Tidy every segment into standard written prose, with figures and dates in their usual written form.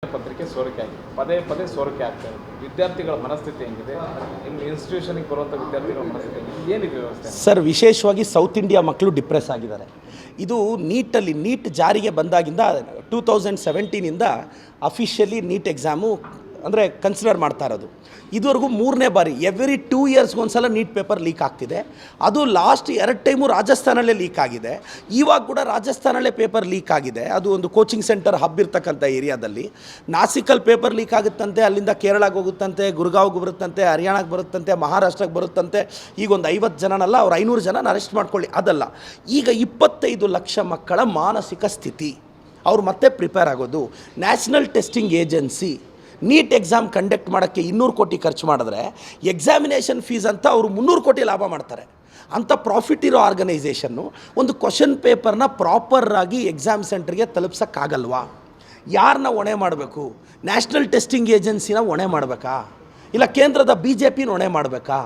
ಪತ್ರಿಕೆ ಸೋರಿಕೆ ಆಗಿದೆ, ಪದೇ ಪದೇ ಸೋರಿಕೆ ಆಗ್ತಾ ಇದೆ. ವಿದ್ಯಾರ್ಥಿಗಳ ಮನಸ್ಥಿತಿ ಹೆಂಗಿದೆ, ನಿಮ್ಮ ಇನ್ಸ್ಟಿಟ್ಯೂಷನ್ಗೆ ಬರುವಂಥ ವಿದ್ಯಾರ್ಥಿಗಳ ಮನಸ್ಥಿತಿ ಹೆಂಗಿದೆ, ಏನಿದೆ ವ್ಯವಸ್ಥೆ? ಸರ್, ವಿಶೇಷವಾಗಿ ಸೌತ್ ಇಂಡಿಯಾ ಮಕ್ಕಳು ಡಿಪ್ರೆಸ್ ಆಗಿದ್ದಾರೆ. ಇದು ನೀಟ್ ಜಾರಿಗೆ ಬಂದಾಗಿಂದ 2017ಇಂದ ಅಫಿಷಿಯಲಿ ನೀಟ್ ಎಕ್ಸಾಮು ಅಂದರೆ ಕನ್ಸಿಡರ್ ಮಾಡ್ತಾ ಇರೋದು. ಇದುವರೆಗೂ 3ನೇ ಬಾರಿ, ಎವ್ರಿ 2 ಇಯರ್ಸ್ಗೆ ಒಂದು ಸಲ ನೀಟ್ ಪೇಪರ್ ಲೀಕ್ ಆಗ್ತಿದೆ. ಅದು ಲಾಸ್ಟ್ 2 ಟೈಮು ರಾಜಸ್ಥಾನಲ್ಲೇ ಲೀಕ್ ಆಗಿದೆ. ಇವಾಗ ಕೂಡ ರಾಜಸ್ಥಾನಲ್ಲೇ ಪೇಪರ್ ಲೀಕ್ ಆಗಿದೆ. ಅದು ಒಂದು ಕೋಚಿಂಗ್ ಸೆಂಟರ್ ಹಬ್ ಇರ್ತಕ್ಕಂಥ ಏರಿಯಾದಲ್ಲಿ. ನಾಸಿಕಲ್ಲಿ ಪೇಪರ್ ಲೀಕ್ ಆಗುತ್ತಂತೆ, ಅಲ್ಲಿಂದ ಕೇರಳಕ್ಕೆ ಹೋಗುತ್ತಂತೆ, ಗುರ್ಗಾವ್ಗೆ ಬರುತ್ತಂತೆ, ಹರಿಯಾಣಕ್ಕೆ ಬರುತ್ತಂತೆ, ಮಹಾರಾಷ್ಟ್ರಕ್ಕೆ ಬರುತ್ತಂತೆ. ಈಗ ಒಂದು 50 ಜನನಲ್ಲ, ಅವ್ರು 500 ಜನನ ಅರೆಸ್ಟ್ ಮಾಡ್ಕೊಳ್ಳಿ. ಅದಲ್ಲ, ಈಗ 25 ಲಕ್ಷ ಮಕ್ಕಳ ಮಾನಸಿಕ ಸ್ಥಿತಿ. ಅವ್ರು ಮತ್ತೆ ಪ್ರಿಪೇರ್ ಆಗೋದು. National testing agency NEET exam conduct ಮಾಡೋಕ್ಕೆ 200 ಕೋಟಿ ಖರ್ಚು ಮಾಡಿದ್ರೆ ಎಕ್ಸಾಮಿನೇಷನ್ ಫೀಸ್ ಅಂತ ಅವರು 300 ಕೋಟಿ ಲಾಭ ಮಾಡ್ತಾರೆ. ಅಂಥ ಪ್ರಾಫಿಟ್ ಇರೋ ಆರ್ಗನೈಸೇಷನ್ನು ಒಂದು ಕ್ವಶನ್ ಪೇಪರ್ನ ಪ್ರಾಪರಾಗಿ ಎಕ್ಸಾಮ್ ಸೆಂಟರ್ಗೆ ತಲುಪ್ಸೋಕ್ಕಾಗಲ್ವಾ? ಯಾರನ್ನ ಹೊಣೆ ಮಾಡಬೇಕು? ನ್ಯಾಷನಲ್ ಟೆಸ್ಟಿಂಗ್ ಏಜೆನ್ಸಿನ ಹೊಣೆ ಮಾಡಬೇಕಾ, ಇಲ್ಲ ಕೇಂದ್ರದ BJPನ ಹೊಣೆ ಮಾಡಬೇಕಾ?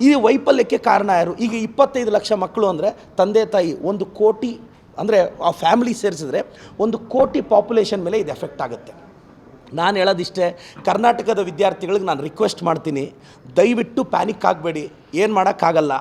ಈ ವೈಫಲ್ಯಕ್ಕೆ ಕಾರಣ ಯಾರು? ಈಗ 25 ಲಕ್ಷ ಮಕ್ಕಳು ಅಂದರೆ ತಂದೆ ತಾಯಿ 1 ಕೋಟಿ, ಅಂದರೆ ಆ ಫ್ಯಾಮಿಲಿ ಸೇರಿಸಿದ್ರೆ 1 ಕೋಟಿ ಪಾಪ್ಯುಲೇಷನ್ ಮೇಲೆ ಇದು ಎಫೆಕ್ಟ್ ಆಗುತ್ತೆ. ನಾನು ಹೇಳೋದಿಷ್ಟೇ, ಕರ್ನಾಟಕದ ವಿದ್ಯಾರ್ಥಿಗಳಿಗೆ ನಾನು ರಿಕ್ವೆಸ್ಟ್ ಮಾಡ್ತೀನಿ, ದಯವಿಟ್ಟು ಪ್ಯಾನಿಕ್ ಆಗಬೇಡಿ. ಏನು ಮಾಡೋಕ್ಕಾಗಲ್ಲ.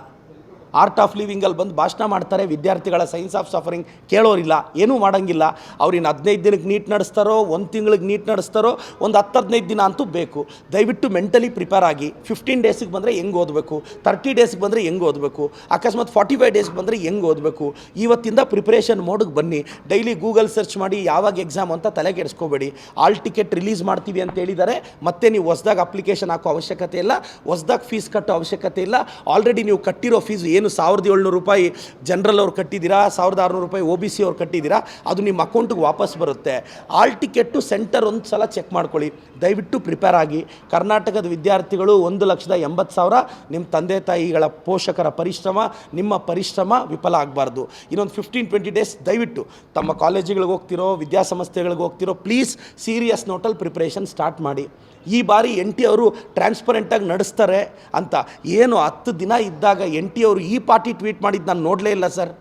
ಆರ್ಟ್ ಆಫ್ ಲಿವಿಂಗಲ್ಲಿ ಬಂದು ಭಾಷಣ ಮಾಡ್ತಾರೆ, ವಿದ್ಯಾರ್ಥಿಗಳ ಸೈನ್ಸ್ ಆಫ್ ಸಫರಿಂಗ್ ಕೇಳೋರಿಲ್ಲ, ಏನೂ ಮಾಡೋಂಗಿಲ್ಲ. ಅವ್ರಿನ್ನು 15 ದಿನಕ್ಕೆ ನೀಟ್ ನಡೆಸ್ತಾರೋ, 1 ತಿಂಗಳಿಗೆ ನೀಟ್ ನಡೆಸ್ತಾರೋ, ಒಂದು 10-15 ದಿನ ಅಂತೂ ಬೇಕು. ದಯವಿಟ್ಟು ಮೆಂಟಲಿ ಪ್ರಿಪೇರ್ ಆಗಿ. 15 ಡೇಸಿಗೆ ಬಂದರೆ ಹೆಂಗೆ ಓದಬೇಕು, 30 ಡೇಸ್ಗೆ ಬಂದರೆ ಹೆಂಗೆ ಓದಬೇಕು, ಅಕಸ್ಮಾತ್ 45 ಡೇಸ್ಗೆ ಬಂದರೆ ಹೆಂಗೆ ಓದಬೇಕು. ಇವತ್ತಿಂದ ಪ್ರಿಪ್ರೇಷನ್ ಮೋಡಿಗೆ ಬನ್ನಿ. ಡೈಲಿ ಗೂಗಲ್ ಸರ್ಚ್ ಮಾಡಿ ಯಾವಾಗ ಎಕ್ಸಾಮ್ ಅಂತ ತಲೆ ಕೆಡಿಸ್ಕೋಬೇಡಿ. ಆಲ್ ಟಿಕೆಟ್ ರಿಲೀಸ್ ಮಾಡ್ತೀವಿ ಅಂತ ಹೇಳಿದ್ದಾರೆ. ಮತ್ತೆ ನೀವು ಹೊಸ್ದಾಗಿ ಅಪ್ಲಿಕೇಶನ್ ಹಾಕೋ ಅವಶ್ಯಕತೆ ಇಲ್ಲ, ಹೊಸ್ದಾಗಿ ಫೀಸ್ ಕಟ್ಟೋ ಅವಶ್ಯಕತೆ ಇಲ್ಲ. ಆಲ್ರೆಡಿ ನೀವು ಕಟ್ಟಿರೋ ಫೀಸ್ ಏನು 1700 ರೂಪಾಯಿ ಜನರಲ್ ಅವ್ರು ಕಟ್ಟಿದ್ದೀರಾ, 1600 ರೂಪಾಯಿ OBC ಅವ್ರು ಕಟ್ಟಿದ್ದೀರಾ, ಅದು ನಿಮ್ಮ ಅಕೌಂಟಿಗೆ ವಾಪಸ್ ಬರುತ್ತೆ. ಆಲ್ ಟಿಕೆಟ್ಟು ಸೆಂಟರ್ ಒಂದು ಸಲ ಚೆಕ್ ಮಾಡ್ಕೊಳ್ಳಿ. ದಯವಿಟ್ಟು ಪ್ರಿಪೇರ್ ಆಗಿ. ಕರ್ನಾಟಕದ ವಿದ್ಯಾರ್ಥಿಗಳು 1,80,000 ನಿಮ್ಮ ತಂದೆ ತಾಯಿಗಳ ಪೋಷಕರ ಪರಿಶ್ರಮ, ನಿಮ್ಮ ಪರಿಶ್ರಮ ವಿಫಲ ಆಗಬಾರ್ದು. ಇನ್ನೊಂದು 15-20 ಡೇಸ್ ದಯವಿಟ್ಟು ತಮ್ಮ ಕಾಲೇಜುಗಳಿಗೆ ಹೋಗ್ತಿರೋ, ವಿದ್ಯಾಸಂಸ್ಥೆಗಳಿಗೆ ಹೋಗ್ತಿರೋ, ಪ್ಲೀಸ್ ಸೀರಿಯಸ್ ನೋಟಲ್ಲಿ ಪ್ರಿಪ್ರೇಷನ್ ಸ್ಟಾರ್ಟ್ ಮಾಡಿ. ಈ ಬಾರಿ NT ಅವರು ಟ್ರಾನ್ಸ್ಪರೆಂಟಾಗಿ ನಡೆಸ್ತಾರೆ ಅಂತ ಏನು 10 ದಿನ ಇದ್ದಾಗ NT ಅವರು ಈ ಪಾರ್ಟಿ ಟ್ವೀಟ್ ಮಾಡಿದ್ದು ನಾನು ನೋಡಲೇ ಇಲ್ಲ ಸರ್.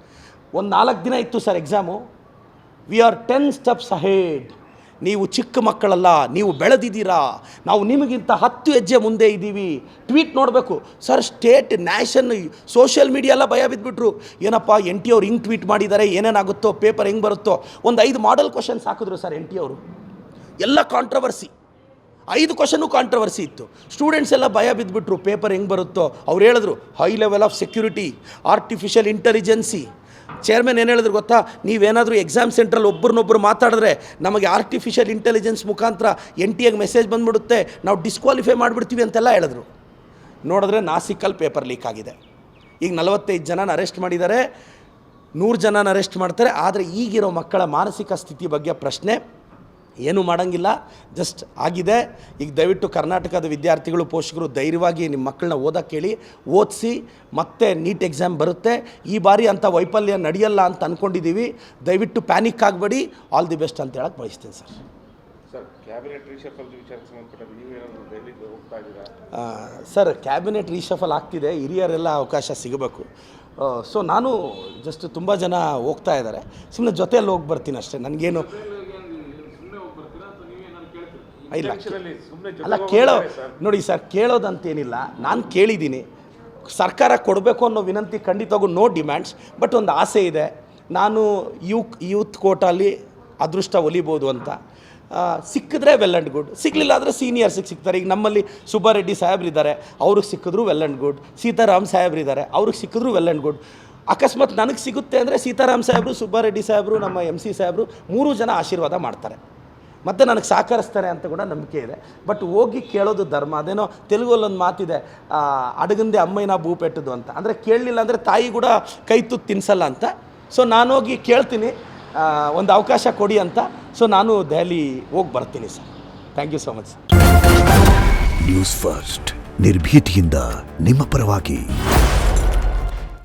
ಒಂದು 4 ದಿನ ಇತ್ತು sir exam. We are 10 steps ahead. ನೀವು ಚಿಕ್ಕ ಮಕ್ಕಳಲ್ಲ, ನೀವು ಬೆಳೆದಿದ್ದೀರಾ, ನಾವು ನಿಮಗಿಂತ 10 ಹೆಜ್ಜೆ ಮುಂದೆ ಇದ್ದೀವಿ. ಟ್ವೀಟ್ ನೋಡಬೇಕು sir. State, nation, social media ಎಲ್ಲ ಭಯ ಬಿದ್ದುಬಿಟ್ರು. ಏನಪ್ಪ NT ಅವ್ರು ಹಿಂಗೆ ಟ್ವೀಟ್ ಮಾಡಿದ್ದಾರೆ, ಏನೇನಾಗುತ್ತೋ, ಪೇಪರ್ ಹೆಂಗೆ ಬರುತ್ತೋ. ಒಂದು 5 ಮಾಡೆಲ್ ಕ್ವಶನ್ಸ್ ಹಾಕಿದ್ರು ಸರ್ NT ಅವರು. ಎಲ್ಲ ಕಾಂಟ್ರವರ್ಸಿ, 5 ಕ್ವಶನು ಕಾಂಟ್ರವರ್ಸಿ ಇತ್ತು. ಸ್ಟೂಡೆಂಟ್ಸ್ ಎಲ್ಲ ಭಯ ಬಿದ್ದುಬಿಟ್ರು, ಪೇಪರ್ ಹೆಂಗೆ ಬರುತ್ತೋ. ಅವ್ರು ಹೇಳಿದ್ರು high level of security, artificial intelligence. Chairman ಏನು ಹೇಳಿದ್ರು ಗೊತ್ತಾ? ನೀವೇನಾದರೂ ಎಕ್ಸಾಮ್ ಸೆಂಟ್ರಲ್ಲಿ ಒಬ್ಬರನ್ನೊಬ್ಬರು ಮಾತಾಡಿದ್ರೆ ನಮಗೆ ಆರ್ಟಿಫಿಷಿಯಲ್ ಇಂಟೆಲಿಜೆನ್ಸ್ ಮುಖಾಂತರ NTAಗೆ ಮೆಸೇಜ್ ಬಂದುಬಿಡುತ್ತೆ, ನಾವು ಡಿಸ್ಕ್ವಾಲಿಫೈ ಮಾಡಿಬಿಡ್ತೀವಿ ಅಂತೆಲ್ಲ ಹೇಳಿದ್ರು. ನೋಡಿದ್ರೆ ನಾಸಿಕಲ್ಲಿ ಪೇಪರ್ ಲೀಕ್ ಆಗಿದೆ. ಈಗ 45 ಜನನ ಅರೆಸ್ಟ್ ಮಾಡಿದ್ದಾರೆ, 100 ಜನನ ಅರೆಸ್ಟ್ ಮಾಡ್ತಾರೆ. ಆದರೆ ಈಗಿರೋ ಮಕ್ಕಳ ಮಾನಸಿಕ ಸ್ಥಿತಿ ಬಗ್ಗೆ ಪ್ರಶ್ನೆ ಏನೂ ಮಾಡೋಂಗಿಲ್ಲ, ಜಸ್ಟ್ ಆಗಿದೆ. ಈಗ ದಯವಿಟ್ಟು ಕರ್ನಾಟಕದ ವಿದ್ಯಾರ್ಥಿಗಳು, ಪೋಷಕರು ಧೈರ್ಯವಾಗಿ ನಿಮ್ಮ ಮಕ್ಕಳನ್ನ ಓದೋಕ್ಕೆ ಹೇಳಿ, ಓದಿಸಿ. ಮತ್ತೆ ನೀಟ್ ಎಕ್ಸಾಮ್ ಬರುತ್ತೆ. ಈ ಬಾರಿ ಅಂಥ ವೈಫಲ್ಯ ನಡೆಯಲ್ಲ ಅಂತ ಅಂದ್ಕೊಂಡಿದ್ದೀವಿ. ದಯವಿಟ್ಟು ಪ್ಯಾನಿಕ್ ಆಗಬೇಡಿ. ಆಲ್ ದಿ ಬೆಸ್ಟ್ ಅಂತ ಹೇಳಕ್ಕೆ ಬಯಸ್ತೀನಿ ಸರ್. ಕ್ಯಾಬಿನೆಟ್ ರೀಶಫಲ್ ವಿಚಾರಕ್ಕೆ ಸಂಬಂಧಪಟ್ಟ ನೀವೇನಾದರೂ ದೆಹಲಿಗೆ ಹೋಗ್ತಾ ಇದ್ದೀರಾ? ಸರ್, ಕ್ಯಾಬಿನೆಟ್ ರೀಶಫಲ್ ಆಗ್ತಿದೆ, ಹಿರಿಯರೆಲ್ಲ ಅವಕಾಶ ಸಿಗಬೇಕು. ಸೊ ನಾನು ಜಸ್ಟ್ ತುಂಬ ಜನ ಹೋಗ್ತಾ ಇದ್ದಾರೆ, ಸುಮ್ಮನೆ ಜೊತೆಯಲ್ಲಿ ಹೋಗಿ ಬರ್ತೀನಿ ಅಷ್ಟೇ. ನನಗೇನು ಇಲ್ಲ ಅಲ್ಲ, ನೋಡಿ ಸರ್, ಕೇಳೋದಂತೇನಿಲ್ಲ. ನಾನು ಕೇಳಿದ್ದೀನಿ, ಸರ್ಕಾರ ಕೊಡಬೇಕು ಅನ್ನೋ ವಿನಂತಿ ಖಂಡಿತವಾಗೂ ನೋ ಡಿಮ್ಯಾಂಡ್ಸ್. ಬಟ್ ಒಂದು ಆಸೆ ಇದೆ, ನಾನು ಯೂತ್ ಕೋಟಾಲಿ ಅದೃಷ್ಟ ಒಲಿಬೋದು ಅಂತ. ಸಿಕ್ಕಿದ್ರೆ ವೆಲ್ ಆ್ಯಂಡ್ ಗುಡ್, ಸಿಗಲಿಲ್ಲ ಅಂದರೆ ಸೀನಿಯರ್ಸಿಗೆ ಸಿಗ್ತಾರೆ. ಈಗ ನಮ್ಮಲ್ಲಿ ಸುಬ್ಬಾರೆಡ್ಡಿ ಸಾಹೇಬ್ರಿದ್ದಾರೆ, ಅವ್ರಿಗೆ ಸಿಕ್ಕಿದ್ರು ವೆಲ್ ಆ್ಯಂಡ್ ಗುಡ್. ಸೀತಾರಾಮ್ ಸಾಹೇಬ್ರಿದ್ದಾರೆ, ಅವ್ರಿಗೆ ಸಿಕ್ಕಿದ್ರು ವೆಲ್ ಆ್ಯಂಡ್ ಗುಡ್. ಅಕಸ್ಮಾತ್ ನನಗೆ ಸಿಗುತ್ತೆ ಅಂದರೆ ಸೀತಾರಾಮ್ ಸಾಹೇಬರು, ಸುಬ್ಬಾರೆಡ್ಡಿ ಸಾಹೇಬರು, ನಮ್ಮ MC ಸಾಹೇಬರು 3 ಜನ ಆಶೀರ್ವಾದ ಮಾಡ್ತಾರೆ, ಮತ್ತು ನನಗೆ ಸಹಕರಿಸ್ತಾರೆ ಅಂತ ಕೂಡ ನಂಬಿಕೆ ಇದೆ. ಬಟ್ ಹೋಗಿ ಕೇಳೋದು ಧರ್ಮ. ಅದೇನೋ ತೆಲುಗಲ್ಲೊಂದು ಮಾತಿದೆ, ಅಡಗಂದೆ ಅಮ್ಮಯ್ಯನ ಭೂ ಪೆಟ್ಟದು ಅಂತ. ಅಂದರೆ ಕೇಳಲಿಲ್ಲ ಅಂದರೆ ತಾಯಿ ಕೂಡ ಕೈ ತುತ್ತು ತಿನ್ಸಲ್ಲ ಅಂತ. ಸೊ ನಾನು ಹೋಗಿ ಕೇಳ್ತೀನಿ, ಒಂದು ಅವಕಾಶ ಕೊಡಿ ಅಂತ. ಸೊ ನಾನು ದೆಹಲಿ ಹೋಗಿ ಬರ್ತೀನಿ sir. Thank you so much sir. News first, ನಿರ್ಭೀತಿಯಿಂದ ನಿಮ್ಮ ಪರವಾಗಿ.